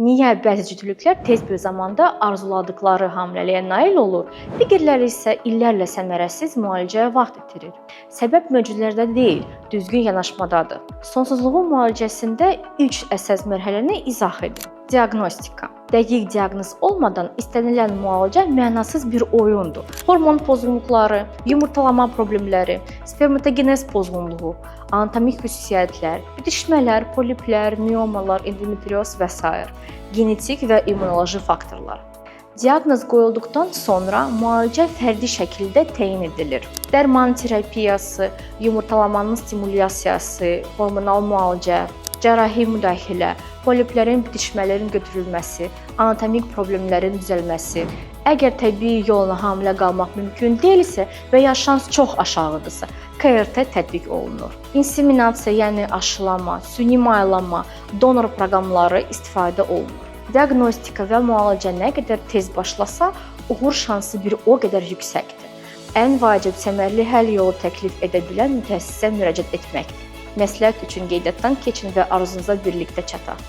Niyə bəzi cütlüklər tez bir zamanda arzuladıkları hamiləliyə nail olur, digərləri isə illərlə səmərəsiz müalicəyə vaxt itirir? Səbəb möcüzələrdə deyil, düzgün yanaşmadadır. Sonsuzluğun müalicəsində 3 əsas mərhələni izah edin. Diaqnostika. Dəqiq diaqnoz olmadan istənilən müalicə mənasız bir oyundur. Hormon pozğunluqları, yumurtalama problemləri, spermatogenez pozğunluğu, anatomik xüsusiyyətlər, bitişmələr, poliplər, miomalar, endometrioz və s. genetik və immunoloji faktorlar. Diaqnoz qoyulduqdan sonra müalicə fərdi şəkildə təyin edilir. Dərman terapiyası, yumurtalamanın stimulyasiyası, hormonal müalicə, cərrahi müdaxilə, poliplərin, bitişmələrin götürülməsi, anatomik problemlərin düzəlməsi. Əgər təbii yolla hamilə qalmaq mümkün deyilsə və ya şans çox aşağıdırsa, KRT tətbiq olunur. İnseminasiya, yəni aşılama, süni mayalama, donor proqramları istifadə olunur. Diaqnostika və müalicə nə qədər tez başlasa, uğur şansı bir o qədər yüksəkdir. Ən vacib səmərəli həll yolu təklif edə bilən mütəxəssisə müraciət etməkdir. Məsləhət üçün qeydiyyatdan keçin və arzunuza birlikdə çataq.